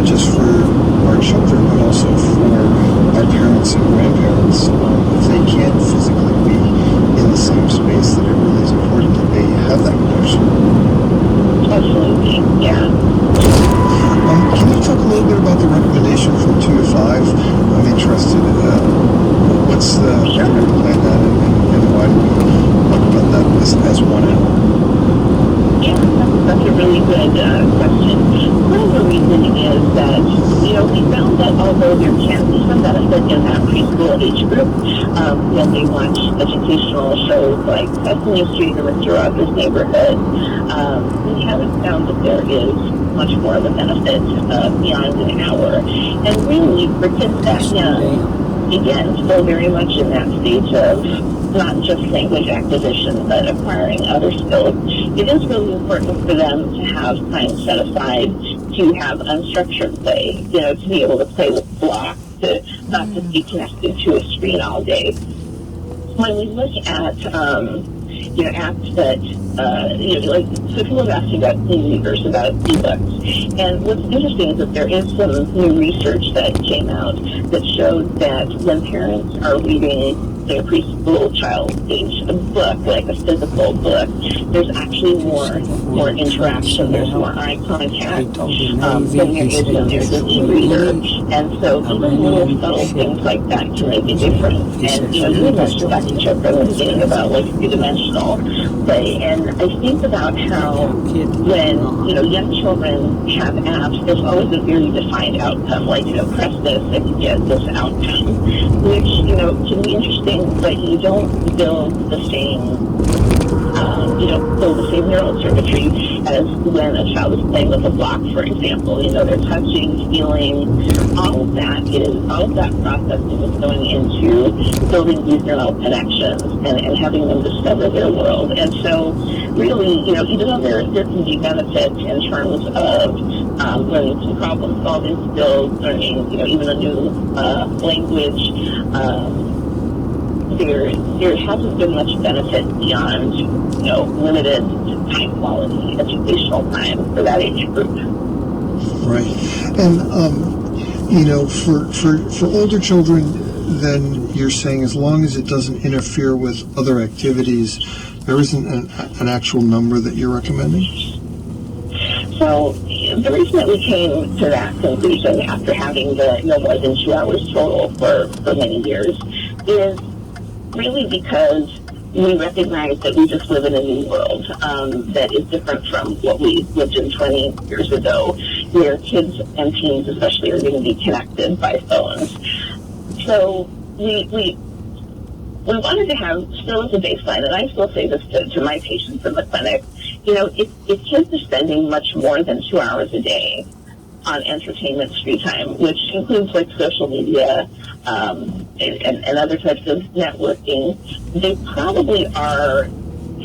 not just for our children, but also for our parents and grandparents. If they can't physically be in the same space, then it really is important that they have that connection. Absolutely, yeah. Can you talk a little bit about the recommendation from 2 to 5? I'm interested. What's the plan that and why do we talk about that as 1 hour? Yeah, that's a really good question. Part of the reasoning is that, we found that although there can be some benefit in that preschool age group, when they watch educational shows like Sesame Street or Mr. Rogers' Neighborhood, we haven't found that there is much more of a benefit beyond an hour. And really, for kids that young, again, still very much in that stage of not just language acquisition, but acquiring other skills, it is really important for them to have time set aside to have unstructured play, to be able to play with blocks, to not just be connected to a screen all day. When we look at, apps that, so people have asked about e-readers, about ebooks. And what's interesting is that there is some new research that came out that showed that when parents are reading their preschool child age a book, like a physical book, there's actually more interaction, there's more eye contact than there is when there's an e-reader. And so even little subtle things like that can make a difference. And you mentioned back to Chuck from the beginning about like three-dimensional play, and I think about how when young children have apps, there's always a very defined outcome, like press this and you get this outcome, which can be interesting, but you don't build the same neural circuitry as when a child is playing with a block, for example. They're touching, feeling, all of that processing is going into building these neural connections and having them discover their world. And so really, even though there can be benefits in terms of learning some problem solving skills, learning, even a new language, there hasn't been much benefit beyond, limited high quality educational time for that age group. Right. And, for older children, then you're saying as long as it doesn't interfere with other activities, there isn't an actual number that you're recommending? So the reason that we came to that conclusion after having the no more than 2 hours total for many years is really because we recognize that we just live in a new world that is different from what we lived in 20 years ago, where kids and teens especially are going to be connected by phones. So we wanted to have still as a baseline, and I still say this to my patients in the clinic, if kids are spending much more than 2 hours a day on entertainment free time, which includes like social media and other types of networking, they probably are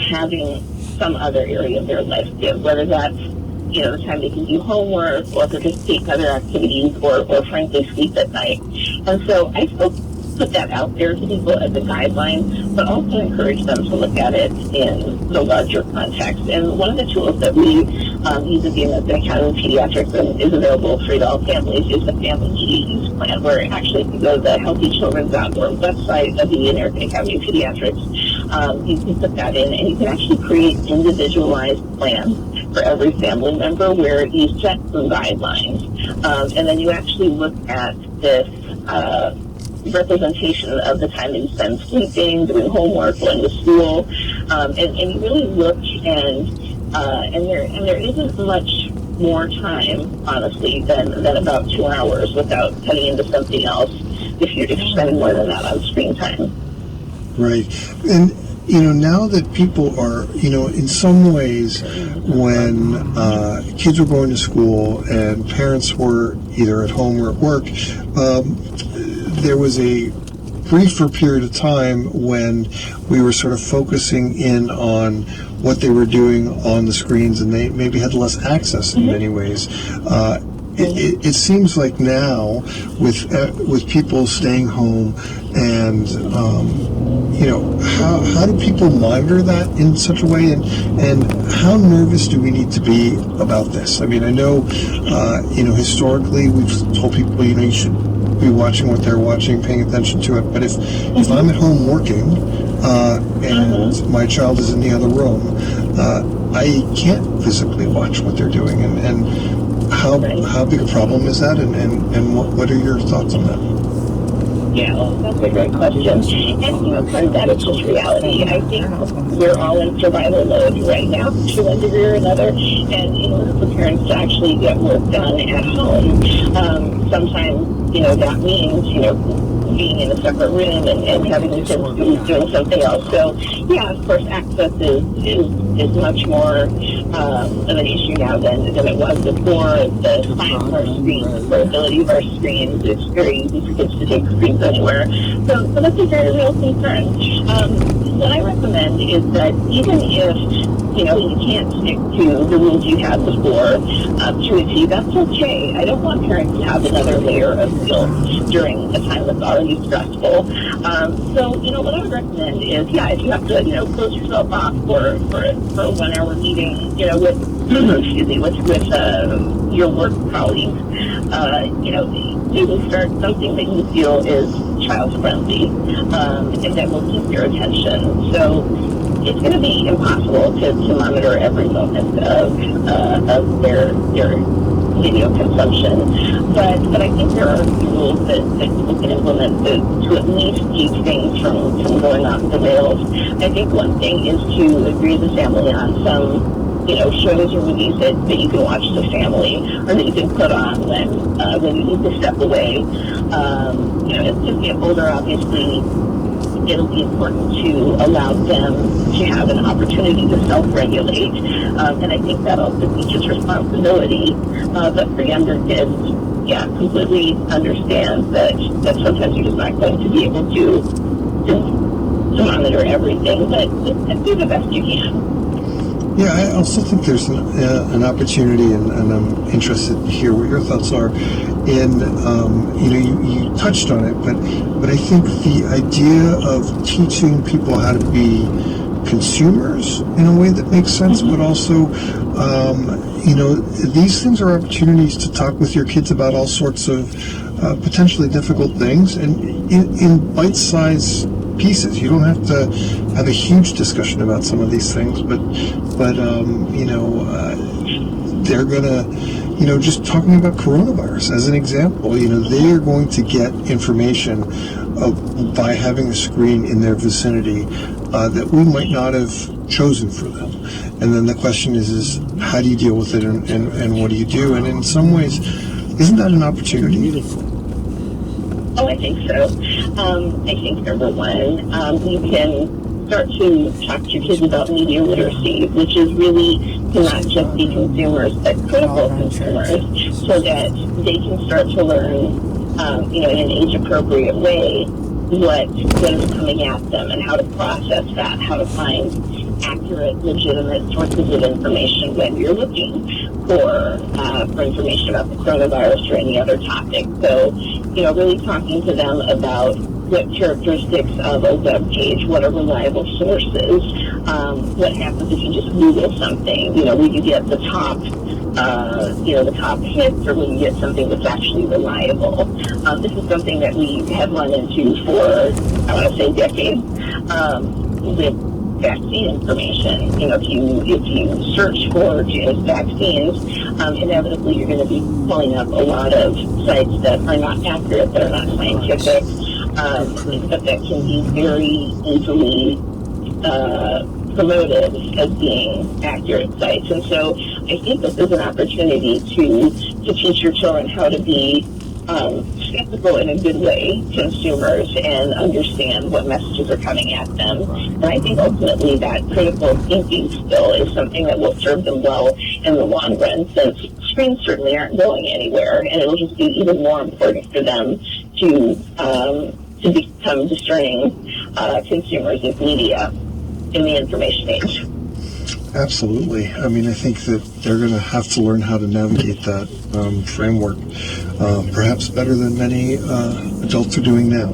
having some other area of their life give, whether that's the time they can do homework or participate in other activities or frankly sleep at night. And so I still put that out there to people as a guideline, but also encourage them to look at it in the larger context. And one of the tools that we use at the American Academy of Pediatrics and is available for all families is the Family Media Use Plan, where actually if you go to the healthychildren.org website of the American Academy of Pediatrics, you can put that in and you can actually create individualized plans for every family member where you set some guidelines. And then you actually look at this representation of the time that you spend sleeping, doing homework, going to school, and you really look and there isn't much more time, honestly, than about 2 hours without cutting into something else if you're spending more than that on screen time. Right. And now that people are, in some ways, when kids were going to school and parents were either at home or at work, there was a briefer period of time when we were sort of focusing in on what they were doing on the screens, and they maybe had less access in many ways. It seems like now, with people staying home and how do people monitor that in such a way, and how nervous do we need to be about this? I mean, I know, historically we've told people, you should be watching what they're watching, paying attention to it. But if I'm at home working and my child is in the other room, I can't physically watch what they're doing. And how big a problem is that? And what are your thoughts on that? Yeah, well, that's a great question. And, part of that is just reality. I think we're all in survival mode right now to one degree or another. And in order for parents to actually get work done at home, sometimes, that means, being in a separate room and having the kids doing something else. So, yeah, of course, access is much more of an issue now than it was before. The size of our screens, the portability of our screens, it's very easy for kids to take screens anywhere. So that's a very real concern. What I recommend is that even if you can't stick to the rules you had before to a T, that's okay. I don't want parents to have another layer of guilt during a time that's already stressful. So, what I would recommend is, if you have to, close yourself off for a 1 hour meeting, with your work colleagues, maybe start something that you feel is child friendly, and that will keep your attention. So, it's going to be impossible to monitor every moment of their video consumption, but I think there are rules that people can implement to at least keep things from going off the rails. I think one thing is to agree as a family on some shows or movies that you can watch as a family, or that you can put on when you need to step away. As kids get older, obviously, it'll be important to allow them to have an opportunity to self-regulate. And I think that also teaches responsibility. But for younger kids, completely understand that sometimes you're just not going to be able to monitor everything, but do the best you can. Yeah, I also think there's an opportunity, and I'm interested to hear what your thoughts are. And you touched on it, but I think the idea of teaching people how to be consumers in a way that makes sense, but also, these things are opportunities to talk with your kids about all sorts of potentially difficult things, and in bite-sized pieces. You don't have to have a huge discussion about some of these things, but they're gonna, just talking about coronavirus as an example, they are going to get information by having a screen in their vicinity that we might not have chosen for them. And then the question is how do you deal with it, and what do you do? And in some ways, isn't that an opportunity? Oh, I think so. I think, number one, you can start to talk to your kids about media literacy, which is really to not just be consumers, but critical consumers, so that they can start to learn, in an age-appropriate way, what is coming at them and how to process that, how to find accurate, legitimate sources of information when you're looking for information about the coronavirus or any other topic. So, really talking to them about what characteristics of a web page, what are reliable sources, what happens if you just Google something, will you get the top hits, or will you get something that's actually reliable? This is something that we have run into for, I want to say, decades, with vaccine information. If you search for vaccines, inevitably you're going to be pulling up a lot of sites that are not accurate, that are not scientific, but that can be very easily promoted as being accurate sites. And so I think this is an opportunity to teach your children how to be skeptical in a good way consumers and understand what messages are coming at them. And I think ultimately that critical thinking skill is something that will serve them well in the long run, since screens certainly aren't going anywhere, and it'll just be even more important for them to become discerning consumers of media in the information age. Absolutely. I mean, I think that they're going to have to learn how to navigate that framework, perhaps better than many adults are doing now.